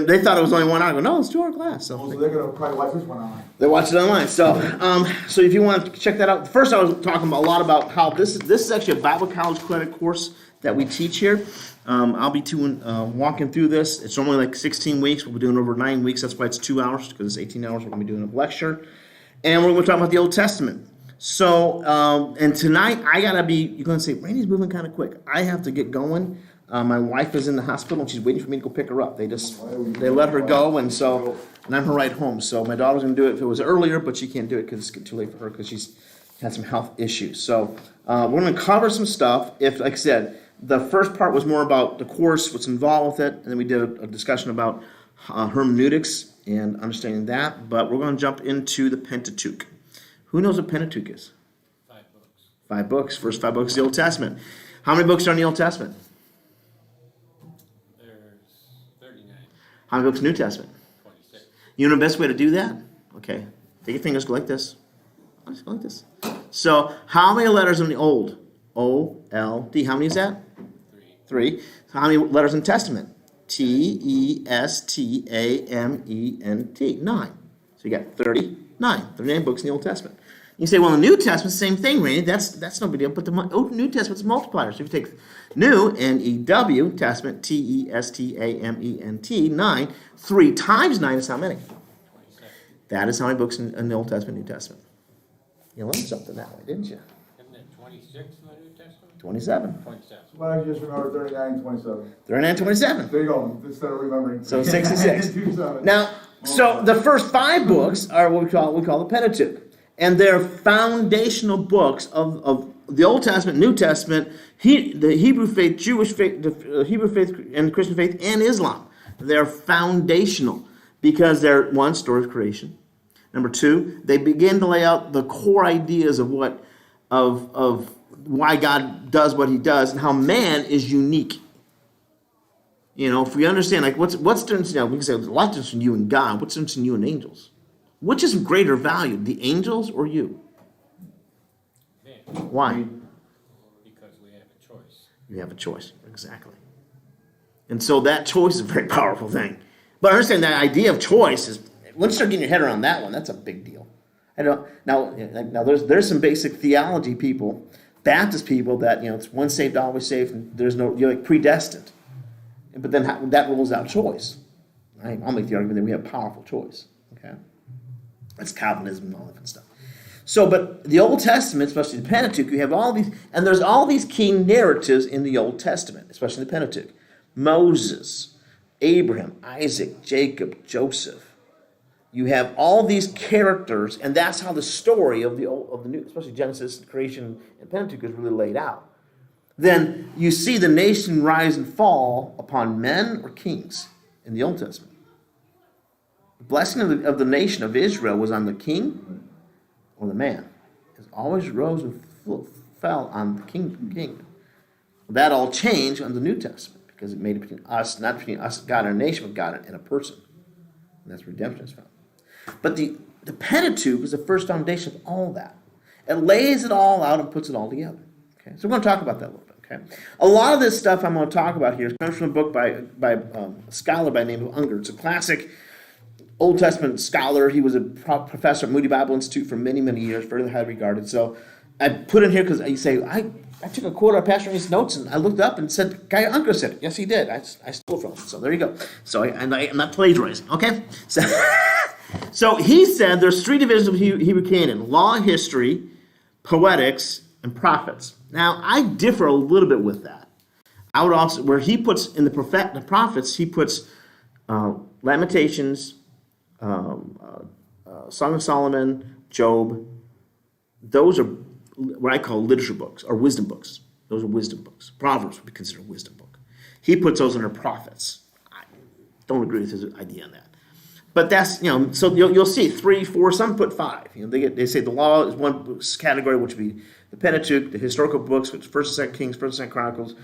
they thought it was only 1 hour. I go, no, it's 2 hour class. So they're going to probably watch this one online. They watch it online. So if you want to check that out, first I was talking a lot about how this is actually a Bible college credit course that we teach here. I'll be walking through this. It's normally like 16 weeks. We'll be doing over 9 weeks. That's why it's 2 hours, because it's 18 hours. We're going to be doing a lecture. And we're going to talk about the Old Testament. So, and tonight, you're going to say, Randy's moving kind of quick. I have to get going. My wife is in the hospital, and she's waiting for me to go pick her up. They let her go, and I'm her ride home. So my daughter's going to do it if it was earlier, but she can't do it because it's getting too late for her because she's had some health issues. So we're going to cover some stuff. Like I said, the first part was more about the course, what's involved with it, and then we did a discussion about hermeneutics and understanding that. But we're going to jump into the Pentateuch. Who knows what Pentateuch is? 5 books. 5 books. First 5 books of the Old Testament. How many books are in the Old Testament? There's 39. How many books in the New Testament? 26. You know the best way to do that? Okay. Take your fingers, go like this. Just go like this. So, how many letters in the Old? O-L-D. How many is that? 3. So how many letters in the Testament? T-E-S-T-A-M-E-N-T. 9. So you got 39 books in the Old Testament. You say, well, in the New Testament, same thing, Randy. That's no big deal. But the New Testament's multipliers. So if you take New, N-E-W, Testament, T-E-S-T-A-M-E-N-T, 9, 3 times 9 is how many? 27. That is how many books in the Old Testament, New Testament. You learned something that way, didn't you? Isn't it 26 in the New Testament? 27. 27. So why don't you just remember 39 and 27? 39 and 27. There you go, instead of remembering. So 66. 27. Now, so the first 5 books are what we call the Pentateuch. And they're foundational books of the Old Testament, New Testament, the Hebrew faith, Jewish faith, the Hebrew faith and Christian faith, and Islam. They're foundational because they're, 1, story of creation. Number 2, they begin to lay out the core ideas of why God does what he does and how man is unique. You know, if we understand, like, what's the difference? You know, we can say there's a lot of difference in you and God. What's the difference in you and angels? Which is greater value, the angels or you? Man. Why? Because we have a choice. You have a choice, exactly. And so that choice is a very powerful thing. But understand that idea of choice is, once you start getting your head around that one, that's a big deal. Now there's some basic theology people, Baptist people, that, you know, it's once saved, always saved, and there's no, you're like predestined. But then that rules out choice. Right? I'll make the argument that we have powerful choice. Okay, that's Calvinism and all that kind of stuff. So, but the Old Testament, especially the Pentateuch, you have all these, and there's all these key narratives in the Old Testament, especially the Pentateuch. Moses, Abraham, Isaac, Jacob, Joseph. You have all these characters, and that's how the story of the New, especially Genesis, creation, and Pentateuch is really laid out. Then you see the nation rise and fall upon men or kings in the Old Testament. The blessing of the nation of Israel was on the king or the man. It always rose and fell on the king. That all changed on the New Testament because it made it between us, not between us, God, and a nation, but God and a person. And that's where redemption is found. But the Pentateuch is the first foundation of all that. It lays it all out and puts it all together. Okay, so we're going to talk about that a little bit. Okay, a lot of this stuff I'm going to talk about here comes from a book by a scholar by the name of Unger. It's a classic Old Testament scholar. He was a professor at Moody Bible Institute for many, many years, very highly regarded. So I put in here because you say, I took a quote out of Pastor Ray's notes and I looked up and said, Guy Unger said it. Yes, he did. I stole from him. So there you go. So I'm not plagiarizing. Okay, so he said there's 3 divisions of Hebrew canon: law, history, poetics, and prophets. Now, I differ a little bit with that. I would also, where he puts in the prophets, he puts Lamentations, Song of Solomon, Job. Those are what I call literature books or wisdom books. Those are wisdom books. Proverbs would be considered a wisdom book. He puts those under prophets. I don't agree with his idea on that. But that's, you know, so you'll see 3, 4, some put 5. You know, they say the law is one category, which would be the Pentateuch, the historical books, which 1st and 2nd Kings, 1st and 2nd Chronicles,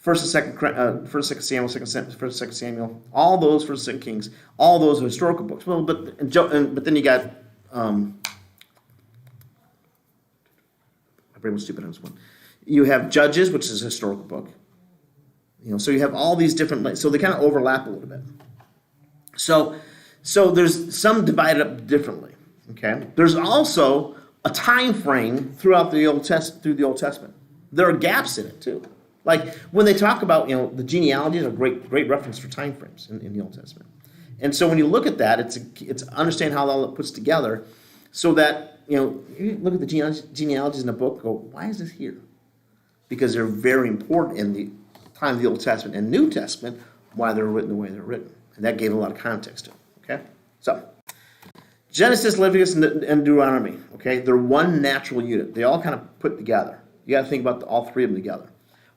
1st and 2nd Samuel, 1st and 2nd Samuel, all those 1st and 2nd Kings, all those are historical books. Well, but then you got my brain was stupid on this one. You have Judges, which is a historical book. You know, so you have all these different, so they kind of overlap a little bit. So, so there's some divided up differently. Okay. There's also a time frame throughout the through the Old Testament. There are gaps in it too. Like when they talk about, the genealogies are great reference for time frames in the Old Testament. And so when you look at that, it's understand how all it puts together, so that you look at the genealogies in a book. Go, why is this here? Because they're very important in the time of the Old Testament and New Testament. Why they're written the way they're written, and that gave a lot of context to it. Okay, so Genesis, Leviticus, and Deuteronomy. Okay, they're one natural unit. They all kind of put together. You got to think about all three of them together.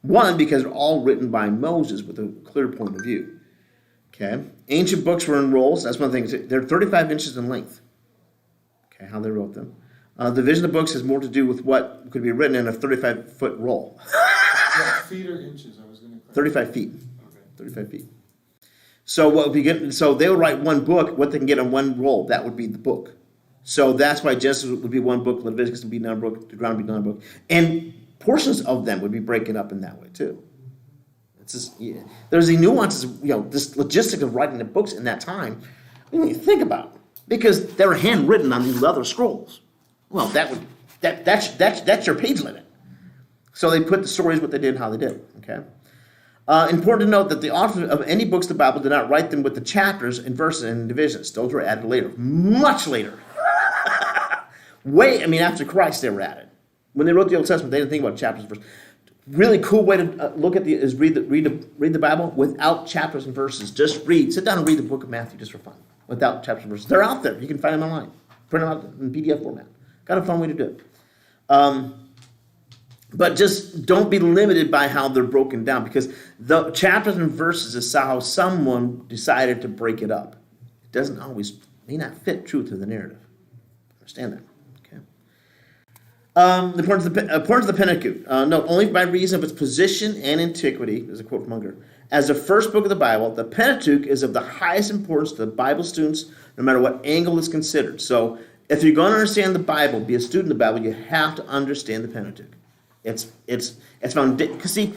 One, because they're all written by Moses with a clear point of view. Okay, ancient books were in rolls. That's one of the things. They're 35 inches in length. Okay, how they wrote them. The division of books has more to do with what could be written in a 35-foot roll. Yeah, feet or inches? I was going to. 35 feet. Okay. 35 feet. So what would be get? So they would write one book. What they can get on one roll, that would be the book. So that's why Genesis would be one book, Leviticus would be another book, Deuteronomy would be another book, and portions of them would be breaking up in that way too. It's just, there's the nuances, this logistic of writing the books in that time. When you think about it, because they were handwritten on these leather scrolls. Well, that's your page limit. So they put the stories what they did and how they did. Okay. Important to note that the author of any books of the Bible did not write them with the chapters and verses and divisions. Those were added later, much later. After Christ they were added. When they wrote the Old Testament, they didn't think about chapters and verses. Really cool way to look at is read the Bible without chapters and verses. Just sit down and read the book of Matthew just for fun, without chapters and verses. They're out there. You can find them online. Print them out in PDF format. Got a fun way to do it. But just don't be limited by how they're broken down, because the chapters and verses is how someone decided to break it up. It doesn't always, may not fit true to the narrative. Understand that. The importance of the Pentateuch. Note, only by reason of its position and antiquity, there's a quote from Unger, as the first book of the Bible, the Pentateuch is of the highest importance to the Bible students, no matter what angle is considered. So, if you're going to understand the Bible, be a student of the Bible, you have to understand the Pentateuch. It's found, because see,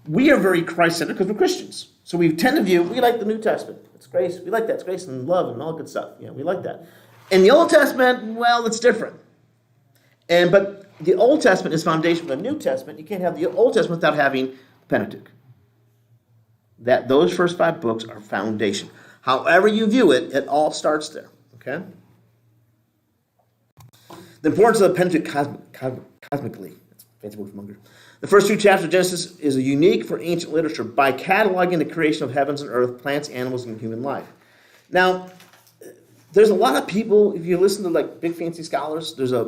we are very Christ-centered because we're Christians. So we tend to view, we like the New Testament. It's grace. We like that. It's grace and love and all good stuff. We like that. In the Old Testament, well, it's different. But the Old Testament is foundation for the New Testament. You can't have the Old Testament without having Pentateuch. Those first 5 books are foundation. However you view it, it all starts there. Okay? The importance of the Pentateuch cosmically. That's a fancy word from Unger. The first 2 chapters of Genesis is unique for ancient literature by cataloging the creation of heavens and earth, plants, animals, and human life. Now, there's a lot of people, if you listen to big fancy scholars, there's a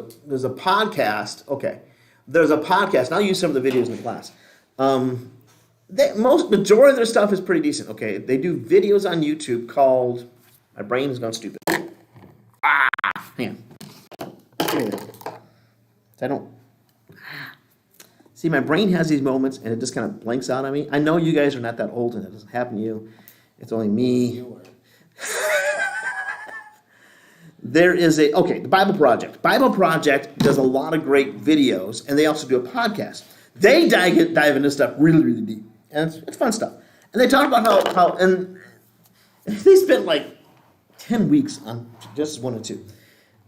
podcast. Okay, there's a podcast, and I'll use some of the videos in the class. Majority of their stuff is pretty decent. Okay, they do videos on YouTube called, my brain has gone stupid. Hang on. I don't. See, my brain has these moments, and it just kind of blanks out on me. I know you guys are not that old, and it doesn't happen to you. It's only me. You were. There is the Bible Project. Bible Project does a lot of great videos, and they also do a podcast. They dive into stuff really, really deep, and it's fun stuff. And they talk about how and they spent 10 weeks on just 1 or 2.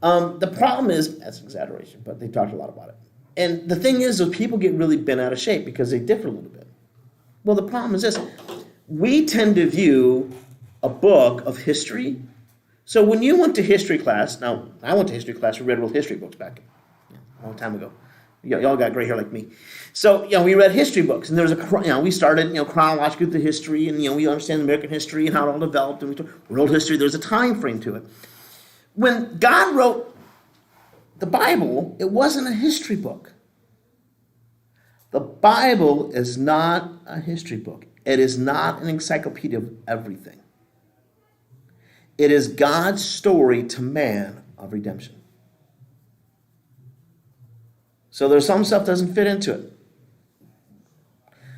The problem is, that's an exaggeration, but they talked a lot about it. And the thing is, those people get really bent out of shape because they differ a little bit. Well, the problem is this. We tend to view a book of history. So when you went to history class, now I went to history class, we read world history books back a long time ago. Y'all got gray hair like me. So, we read history books, and there was we started, chronologically with the history, and, we understand American history and how it all developed, and we talk world history, there's a time frame to it. When God wrote the Bible, it wasn't a history book. The Bible is not a history book. It is not an encyclopedia of everything. It is God's story to man of redemption. So there's some stuff that doesn't fit into it.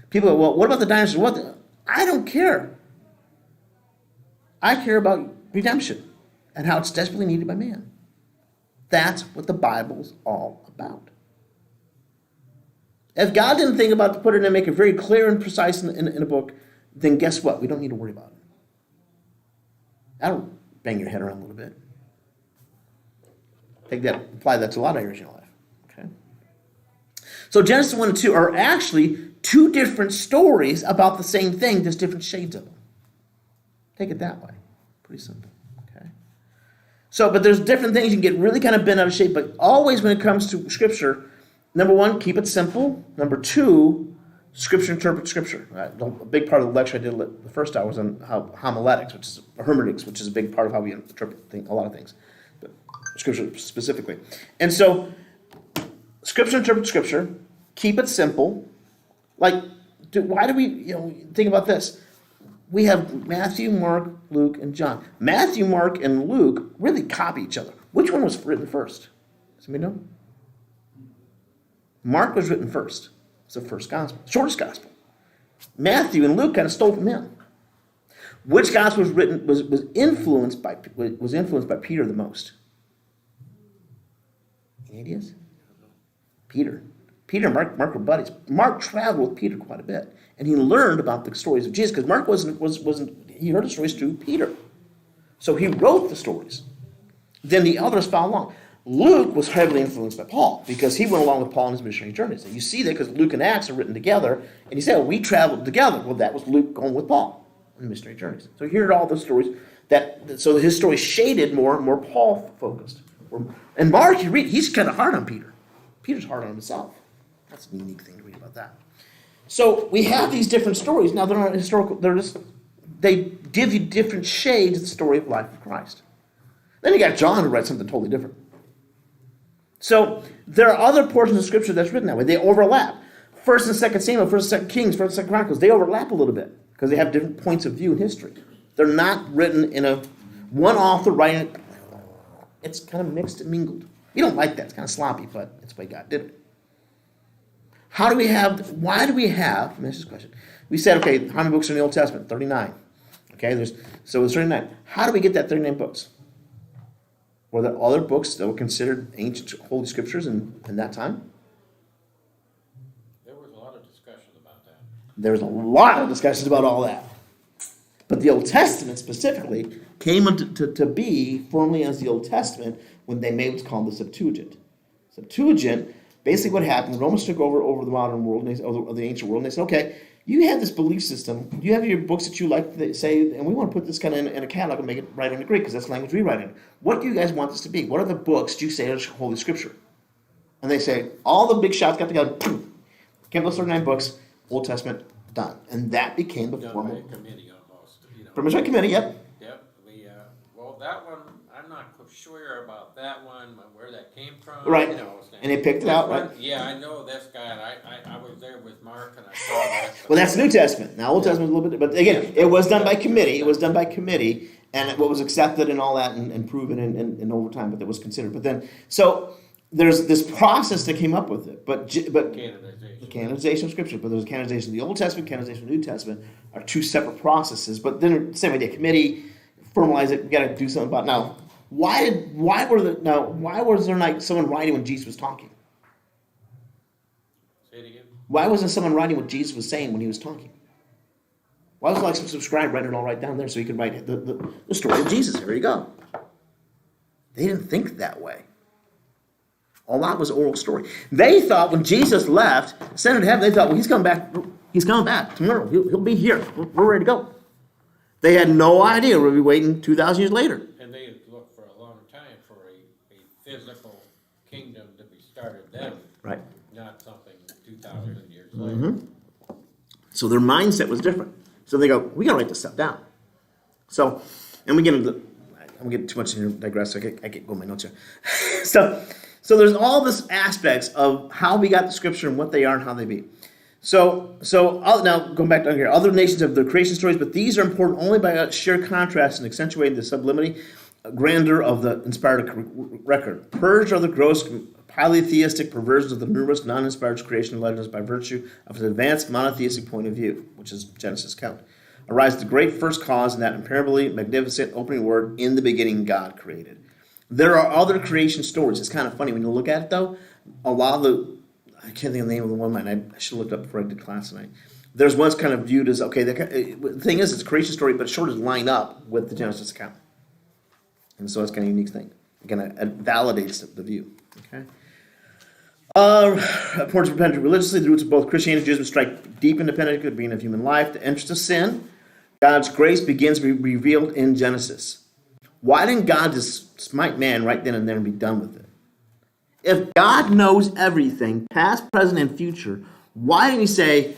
People go, well, what about the dinosaurs? I don't care. I care about redemption and how it's desperately needed by man. That's what the Bible's all about. If God didn't think about to put it and make it very clear and precise in a book, then guess what? We don't need to worry about it. That'll bang your head around a little bit. Apply that to a lot of areas in your life. Okay. So Genesis 1 and 2 are actually two different stories about the same thing, just different shades of them. Take it that way. Pretty simple. Okay. So, but there's different things you can get really kind of bent out of shape, but always when it comes to Scripture, number one, keep it simple. Number two, Scripture interprets Scripture. A big part of the lecture I did the first hour was on homiletics, which is hermeneutics, which is a big part of how we interpret a lot of things, but Scripture specifically. And so, Scripture interprets Scripture. Keep it simple. Why do we think about this? We have Matthew, Mark, Luke, and John. Matthew, Mark, and Luke really copy each other. Which one was written first? Does anybody know? Mark was written first. It's the first gospel, shortest gospel. Matthew and Luke kind of stole from him. Which gospel was influenced by Peter the most? Any ideas? Peter. Peter and Mark were buddies. Mark traveled with Peter quite a bit, and he learned about the stories of Jesus because Mark wasn't. He heard the stories through Peter, so he wrote the stories. Then the others followed along. Luke was heavily influenced by Paul because he went along with Paul on his missionary journeys. And you see that because Luke and Acts are written together, and he said, "We traveled together." Well, that was Luke going with Paul on the missionary journeys. So he heard all the stories so his story shaded more Paul focused. And Mark, you read, he's kind of hard on Peter. Peter's hard on himself. That's a unique thing to read about that. So we have these different stories. Now they're not historical. They give you different shades of the story of life of Christ. Then you got John who writes something totally different. So there are other portions of Scripture that's written that way. They overlap. 1st and 2nd Samuel, 1st and 2nd Kings, 1st and 2nd Chronicles, they overlap a little bit because they have different points of view in history. They're not written in one author writing it. It's kind of mixed and mingled. We don't like that. It's kind of sloppy, but it's the way God did it. Why do we have, let me ask this question. We said, okay, how many books are in the Old Testament? 39. Okay, so there's 39. How do we get that 39 books? Were there other books that were considered ancient holy scriptures in that time? There was a lot of discussion about that. There was a lot of discussions about all that. But the Old Testament specifically came to be firmly as the Old Testament when they made what's called the Septuagint. Septuagint, basically what happened, the Romans took over the modern world, or the ancient world, and they said, okay, you have this belief system, you have your books that you like to say, and we want to put this kind of in a catalog and make it right into Greek, because that's the language we write in. What do you guys want this to be? What are the books you say are Holy Scripture? And they say, all the big shots got together, boom, came those 39 books, Old Testament, done. And that became the Done by formal. a committee almost, Pretty much by committee, yep. Yep, well, that one, I'm not sure about that one, where that came from. Right. saying, And they picked it this out, one, right? Yeah, I know this guy, and I was there with Mark, and I saw that. Well, that's New Testament. Now, Old Testament is a little bit, but again, it was done by committee. It was done by committee, and what was accepted and all that, and proven and over time, but that was considered. But then, so there's this process that came up with it, but Canonization. the canonization of Scripture. But there's canonization of the Old Testament, canonization of the New Testament are two separate processes. But then, same idea, committee, formalize it. We got to do something about it. Now. Why was there not someone writing when Jesus was talking? Say it again? Why wasn't someone writing what Jesus was saying when he was talking? Why was it like some scribe writing it all right down there so he could write the story of Jesus? Here you go. They didn't think that way. All that was oral story. They thought when Jesus left, ascended to heaven, they thought, well, he's coming back. He's coming back tomorrow. He'll be here. We're ready to go. They had no idea we'll be waiting 2,000 years later. And they had looked for a long time for a physical kingdom to be started then. Right. Not something 2,000 years later. So their mindset was different. So they go, we got to write this stuff down. So, and we get into, I'm getting too much in here, digress, so I get going my notes here. so there's all this aspects of how we got the Scripture and what they are and how they be. So now going back down here, other nations have their creation stories, but these are important only by a sheer contrast and accentuating the sublimity, grandeur of the inspired record. Purged are the gross polytheistic perversions of the numerous non-inspired creation legends by virtue of an advanced monotheistic point of view, which is Genesis account. Arise the great first cause in that imperishibly magnificent opening word, in the beginning God created. There are other creation stories. It's kind of funny when you look at it though. A lot of I can't think of the name of the one, I should have looked up before I did class tonight. There's one's kind of viewed as, okay, the thing is, it's a creation story, but it sort of line up with the Genesis account. And so it's kind of a unique thing. Again, it validates the view. Okay. Importance of Pentateuch religiously, the roots of both Christianity and Judaism strike deep into Pentateuch, the beginning of human life. The entrance of sin, God's grace begins to be revealed in Genesis. Why didn't God just smite man right then and there and be done with it? If God knows everything, past, present, and future, why didn't he say,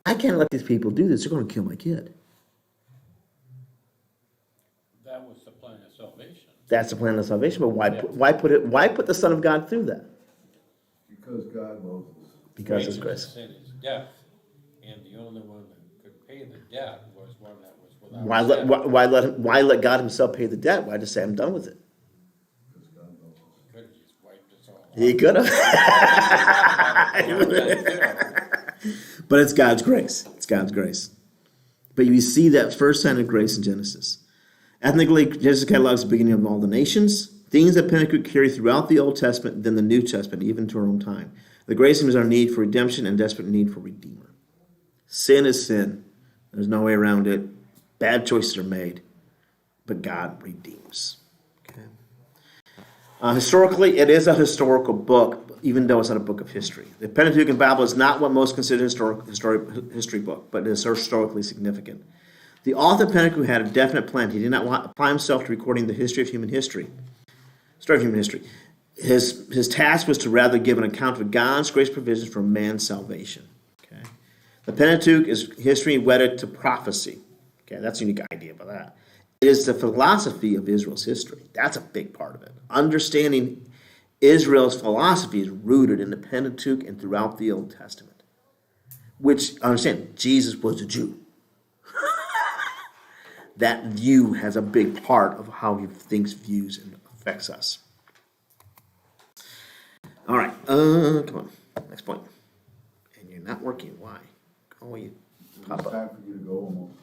I can't let these people do this, they're going to kill my kid? That was the plan of salvation. That's the plan of salvation, but why put the Son of God through that? Because God loves us. Because Wages it's of grace. sin is death, and the only one that could pay the debt was one that was without sin. Why let God himself pay the debt? Why just say, I'm done with it? Because God loves us. Could have just wiped us all out. He could have. But it's God's grace. It's God's grace. But you see that first sign of grace in Genesis. Ethnically, Genesis catalogs the beginning of all the nations. Things that Pentateuch carry throughout the Old Testament, then the New Testament, even to our own time. The grace is our need for redemption and desperate need for Redeemer. Sin is sin. There's no way around it. Bad choices are made. But God redeems. Okay. Historically, it is a historical book, even though it's not a book of history. The Pentateuch and Bible is not what most consider a history book, but it is historically significant. The author of Pentateuch had a definite plan. He did not apply himself to recording the history of human history. Story of human history. His task was to rather give an account of God's grace provisions for man's salvation. Okay. The Pentateuch is history wedded to prophecy. Okay, that's a unique idea about that. It is the philosophy of Israel's history. That's a big part of it. Understanding Israel's philosophy is rooted in the Pentateuch and throughout the Old Testament. Which, understand, Jesus was a Jew. That view has a big part of how he thinks, views, and affects us. All right, come on, next point. And you're not working, why? Oh, you pop It's up. time for you to go almost.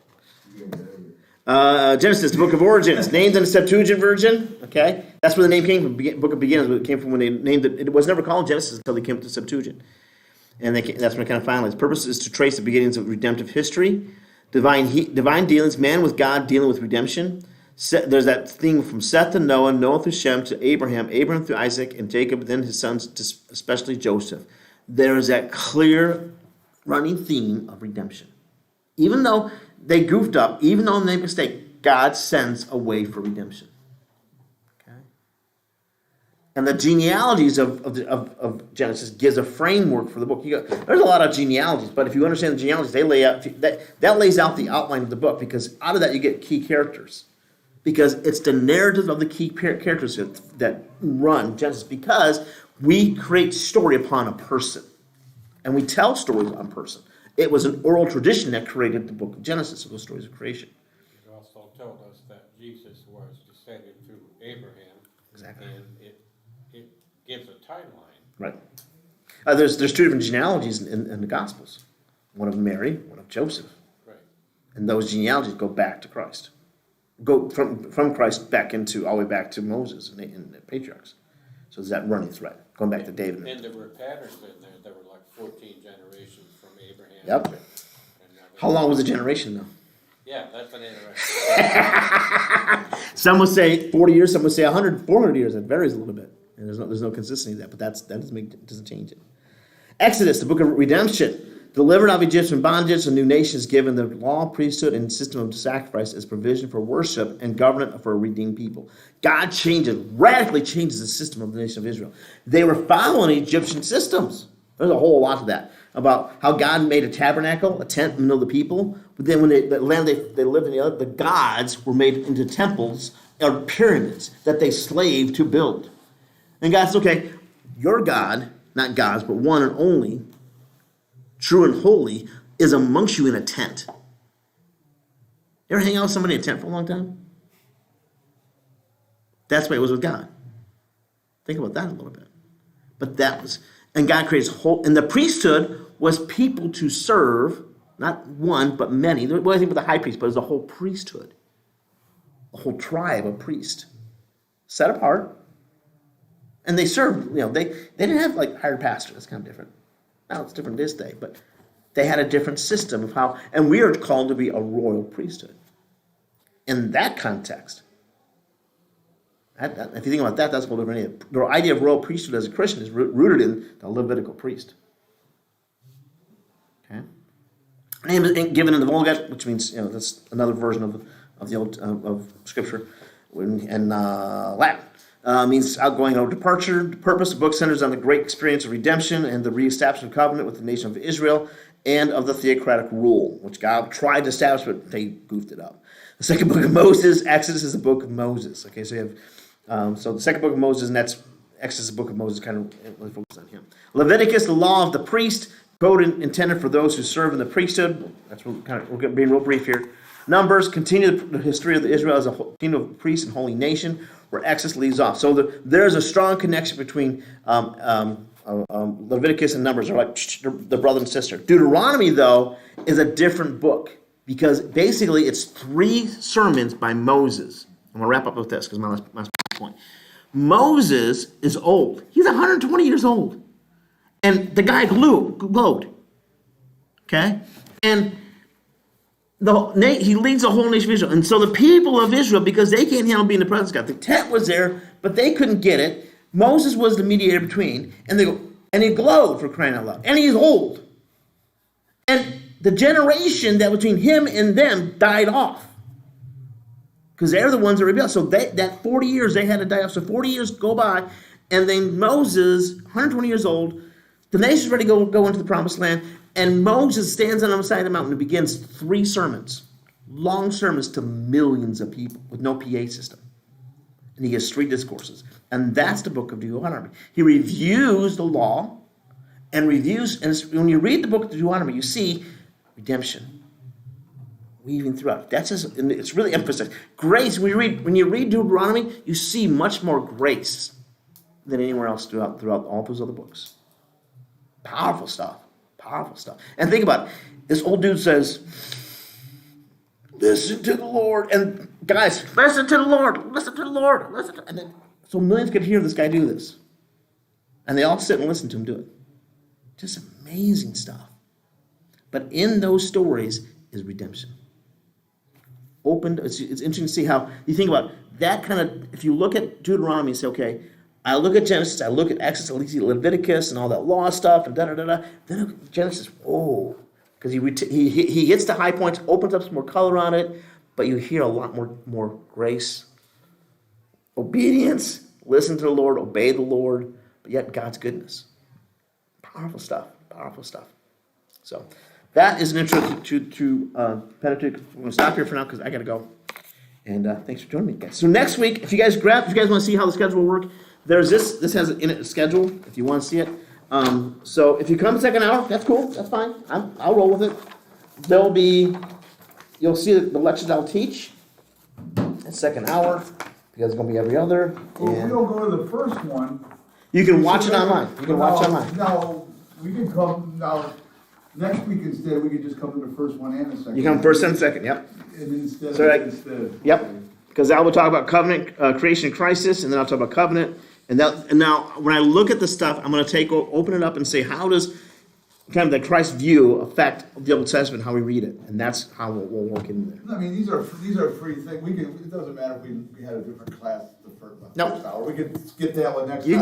You gotta get out of here. Genesis, the book of origins, named in the Septuagint version. Okay, that's where the name came from. Book of beginnings, it came from when they named it. It was never called Genesis until they came to the Septuagint, and that's when it kind of finalized. Purpose is to trace the beginnings of redemptive history, divine dealings, man with God dealing with redemption. There's that thing from Seth to Noah, Noah through Shem to Abraham, Abraham through Isaac, and Jacob, then his sons, especially Joseph. There is that clear running theme of redemption. Even though they goofed up, even though they made a mistake, God sends a way for redemption. Okay? And the genealogies of Genesis gives a framework for the book. There's a lot of genealogies, but if you understand the genealogies, they lay out that lays out the outline of the book, because out of that you get key characters. Because it's the narrative of the key characters that run Genesis, because we create story upon a person. And we tell stories on person. It was an oral tradition that created the book of Genesis, those stories of creation. It also told us that Jesus was descended through Abraham. Exactly. And it gives a timeline. Right. There's two different genealogies in the Gospels. One of Mary, one of Joseph. Right. And those genealogies go back to Christ. Go from Christ back into all the way back to Moses and the patriarchs. So there's that running thread, going back to David. And there were patterns in there. There were like 14 generations from Abraham. Yep. And How long was the generation, though? Yeah, that's an interesting. Some would say 40 years, some would say 100, 400 years. It varies a little bit. And there's no consistency in that, but that doesn't change it. Exodus, the book of redemption. Delivered out of Egyptian bondage, a new nation is given the law, priesthood, and system of sacrifice as provision for worship and government for a redeemed people. God radically changes the system of the nation of Israel. They were following Egyptian systems. There's a whole lot of that about how God made a tabernacle, a tent in the middle of the people. But then when the land they lived in, the gods were made into temples or pyramids that they slaved to build. And God said, okay, your God, not gods, but one and only, true and holy, is amongst you in a tent. You ever hang out with somebody in a tent for a long time? That's the way it was with God. Think about that a little bit. But and God creates and the priesthood was people to serve, not one, but many. There wasn't even the high priest, but it was a whole priesthood. A whole tribe of priests. Set apart. And they served, they didn't have like hired pastors. That's kind of different. Now it's different this day, but they had a different system of how, and we are called to be a royal priesthood. In that context, If you think about that, that's a whole different idea. The idea of royal priesthood as a Christian is rooted in the Levitical priest. Okay? Name is given in the Vulgate, which means, that's another version of the old of Scripture, and Latin. Means outgoing or departure. The purpose of the book centers on the great experience of redemption and the reestablishment of covenant with the nation of Israel and of the theocratic rule, which God tried to establish, but they goofed it up. The second book of Moses, Exodus, is the book of Moses. Okay, so you have, so the second book of Moses, and that's Exodus, the book of Moses, kind of really focuses on him. Leviticus, the law of the priest, code intended for those who serve in the priesthood. That's we're being real brief here. Numbers continue the history of Israel as a kingdom of priests and holy nation, where Exodus leaves off. So there's a strong connection between Leviticus and Numbers. They're like the brother and sister. Deuteronomy, though, is a different book because basically it's 3 sermons by Moses. I'm going to wrap up with this because my last point. Moses is old. He's 120 years old. And the guy glowed. Okay? And he leads the whole nation of Israel. And so the people of Israel, because they can't handle being in the presence of God, the tent was there, but they couldn't get it. Moses was the mediator between. And he glowed, for crying out loud. And he's old. And the generation that between him and them died off. Because they're the ones that rebelled. So that 40 years, they had to die off. So 40 years go by. And then Moses, 120 years old, the nation's ready to go into the promised land. And Moses stands on the side of the mountain and begins 3 sermons, long sermons to millions of people with no PA system. And he gives 3 discourses. And that's the book of Deuteronomy. He reviews the law and when you read the book of Deuteronomy, you see redemption weaving throughout. It's really emphasized. Grace, when you read Deuteronomy, you see much more grace than anywhere else throughout all those other books. Powerful stuff. Powerful stuff. And think about it. This old dude says, listen to the Lord. And guys, listen to the Lord. Listen to the Lord. And then, so millions could hear this guy do this. And they all sit and listen to him do it. Just amazing stuff. But in those stories is redemption. It's interesting to see how you think about that kind of, if you look at Deuteronomy and say, okay, I look at Genesis, I look at Exodus, I look at Leviticus and all that law stuff and da-da-da-da. Then Genesis, whoa. Because he hits the high points, opens up some more color on it, but you hear a lot more grace. Obedience, listen to the Lord, obey the Lord, but yet God's goodness. Powerful stuff, powerful stuff. So that is an intro to Pentateuch. I'm going to stop here for now because I got to go. And thanks for joining me, guys. So next week, if you guys want to see how the schedule will work, there's this has in it a schedule if you want to see it. So if you come second hour, that's cool, that's fine. I'll roll with it. You'll see the lectures I'll teach at second hour because it's going to be every other. Well, if we don't go to the first one. You can watch it online. No, we can come now. Next week instead, we can just come to the first one and the second. You come first and second, yep. And Yep. Because I will talk about covenant creation crisis, and then I'll talk about covenant. And now, when I look at the stuff, I'm going to open it up and say, how does kind of the Christ view affect the Old Testament, how we read it, and that's how we'll work in there. I mean, these are free things. It doesn't matter if we had a different class the first hour. We could skip that one next time.